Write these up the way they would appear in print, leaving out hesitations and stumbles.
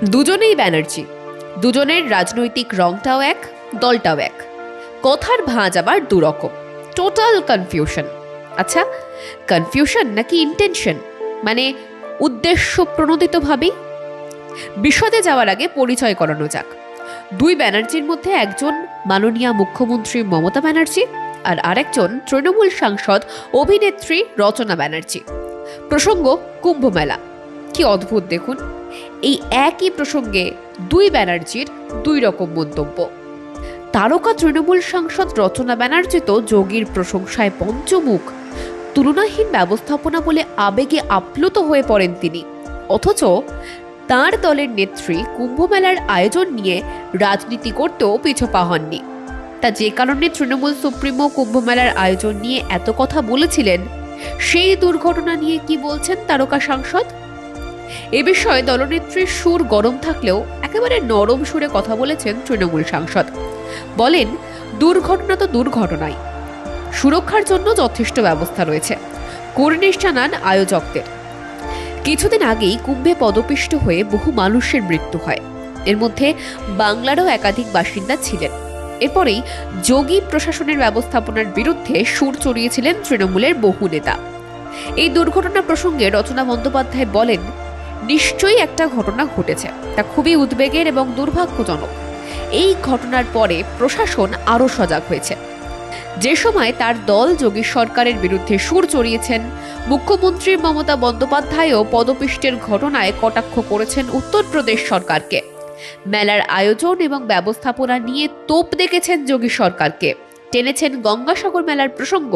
দুজনেই ব্যানার্জি, দুজনের রাজনৈতিক রংটাও এক, দলটাও এক, কথার ভাঁজ আবার দুরকম। Total confusion. আচ্ছা, কনফিউশন নাকি ইন্টেনশন, মানে উদ্দেশ্য প্রণোদিত ভাবেই? বিশদে যাওয়ার আগে পরিচয় করানো যাক। দুই ব্যানার্জির মধ্যে একজন মাননীয় মুখ্যমন্ত্রী মমতা ব্যানার্জি, আর আরেকজন তৃণমূল সাংসদ অভিনেত্রী রচনা ব্যানার্জি। প্রসঙ্গ কুম্ভ মেলা। কি অদ্ভুত দেখুন, এই একই প্রসঙ্গে দুই ব্যানার্জির দুই রকম মন্তব্য। তারকা তৃণমূল সাংসদ রচনা ব্যানার্জি তো যোগীর প্রশংসায় পঞ্চমুখ, তুলনাহীন ব্যবস্থাপনা বলে আবেগে আপ্লুত হয়ে পড়েন তিনি। অথচ তার দলের নেত্রী কুম্ভ মেলার আয়োজন নিয়ে রাজনীতি করতেও পিছপা হননি। তা যে কারণে তৃণমূল সুপ্রিমো কুম্ভ মেলার আয়োজন নিয়ে এত কথা বলেছিলেন, সেই দুর্ঘটনা নিয়ে কি বলছেন তারকা সাংসদ? এ বিষয়ে দলনেত্রীর সুর গরম থাকলেও একেবারে নরম সুরে কথা বলেছেন তৃণমূল সাংসদ। বলেন, দুর্ঘটনা তো দুর্ঘটনাই, সুরক্ষার জন্য যথেষ্ট ব্যবস্থা রয়েছে। কর্নিশ জানান আয়োজকদের। কিছুদিন আগেই কুম্ভে পদপিষ্ট হয়ে বহু মানুষের মৃত্যু হয়, এর মধ্যে বাংলারও একাধিক বাসিন্দা ছিলেন। এরপরেই যোগী প্রশাসনের ব্যবস্থাপনার বিরুদ্ধে সুর চড়িয়েছিলেন তৃণমূলের বহু নেতা। এই দুর্ঘটনা প্রসঙ্গে রচনা বন্দ্যোপাধ্যায় বলেন, নিশ্চয়ই একটা ঘটনা ঘটেছে, তা খুবই উদ্বেগের এবং দুর্ভাগ্যজনক। এই ঘটনার পরে প্রশাসন আরও সজাগ হয়েছে। যে সময় তার দল যোগী সরকারের বিরুদ্ধে সুর চড়িয়েছেন, মুখ্যমন্ত্রী মমতা বন্দ্যোপাধ্যায়ও পদপিষ্টের ঘটনায় কটাক্ষ করেছেন উত্তরপ্রদেশ সরকারকে। মেলার আয়োজন এবং ব্যবস্থাপনা নিয়ে তোপ দেখেছেন যোগী সরকারকে, টেনেছেন গঙ্গাসাগর মেলার প্রসঙ্গ,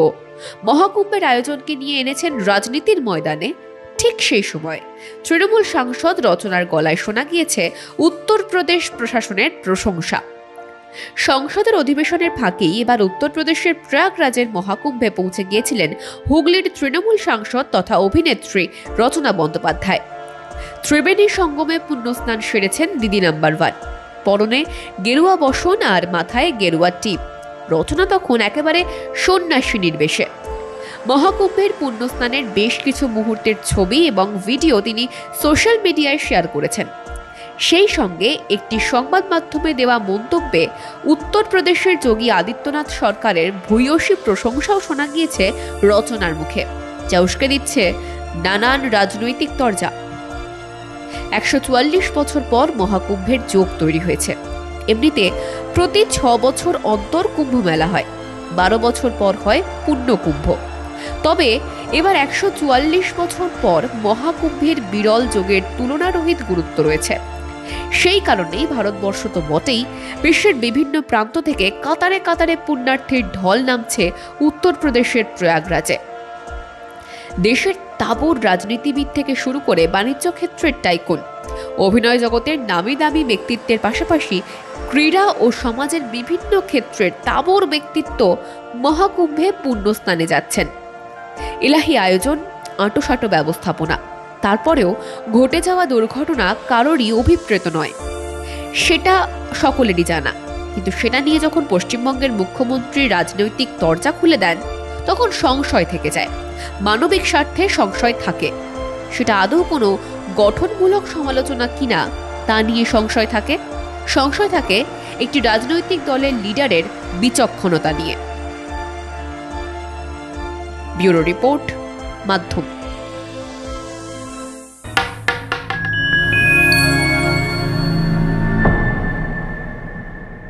মহাকুম্ভের আয়োজনকে নিয়ে এনেছেন রাজনীতির ময়দানে। ঠিক সেই সময় তৃণমূল সাংসদ রচনার গলায় শোনা গিয়েছে উত্তরপ্রদেশ প্রশাসনের প্রশংসা। সংসদের অধিবেশনের ফাঁকেই এবার উত্তরপ্রদেশের প্রয়াগরাজের মহাকুম্ভে পৌঁছে গিয়েছিলেন হুগলির তৃণমূল সাংসদ তথা অভিনেত্রী রচনা বন্দ্যোপাধ্যায়। ত্রিবেণী সঙ্গমে পুণ্যস্নান সেরেছেন দিদি নাম্বার 1, পরনে গেরুয়া বসন আর মাথায় গেরুয়া টিপ। রচনা তখন একেবারে সন্ন্যাসিনীর বেশে। মহাকুম্ভের পুণ্যস্নানের বেশ কিছু মুহূর্তের ছবি এবং ভিডিও তিনি সোশ্যাল মিডিয়ায় শেয়ার করেছেন। সেই সঙ্গে একটি সংবাদ মাধ্যমে দেওয়া মন্তব্যে উত্তরপ্রদেশের যোগী আদিত্যনাথ সরকারের ভূয়সী প্রশংসাও শোনা গিয়েছে রচনার মুখে, যা উস্কে দিচ্ছে নানান রাজনৈতিক তরজা। 144 বছর পর মহাকুম্ভের যোগ তৈরি হয়েছে। এমনিতে প্রতি 6 বছর অন্তর কুম্ভ মেলা হয়, 12 বছর পর হয় পুণ্যকুম্ভ। তবে এবার 144 বছর পর মহাকুম্ভের বিরল যোগের তুলনারহিত গুরুত্ব রয়েছে। সেই কারণেই ভারতবর্ষ তো বটেই, বিশ্বের বিভিন্ন প্রান্ত থেকে কাতারে কাতারে পুণ্যার্থীর ঢল নামছে উত্তরপ্রদেশের প্রয়াগরাজে। দেশের তাবড় রাজনীতিবিদ থেকে শুরু করে বাণিজ্য ক্ষেত্রের টাইকুন, অভিনয় জগতের নামি দামি ব্যক্তিত্বের পাশাপাশি ক্রীড়া ও সমাজের বিভিন্ন ক্ষেত্রের তাবড় ব্যক্তিত্ব মহাকুম্ভে পুণ্যস্নানে যাচ্ছেন। ইলাহি আয়োজন, আঁটোসাঁটো ব্যবস্থাপনা, তারপরেও ঘটে যাওয়া দুর্ঘটনা কারোরই অভিপ্রেত নয়, সেটা সকলেরই জানা। কিন্তু সেটা নিয়ে যখন পশ্চিমবঙ্গের মুখ্যমন্ত্রী রাজনৈতিক তরজা খুলে দেন, তখন সংশয় থেকে যায়। মানবিক স্বার্থে সংশয় থাকে, সেটা আদৌ কোনো গঠনমূলক সমালোচনা কিনা তা নিয়ে সংশয় থাকে। সংশয় থাকে একটি রাজনৈতিক দলের লিডারের বিচক্ষণতা নিয়ে। ব্যুরো রিপোর্ট, মাধ্যম।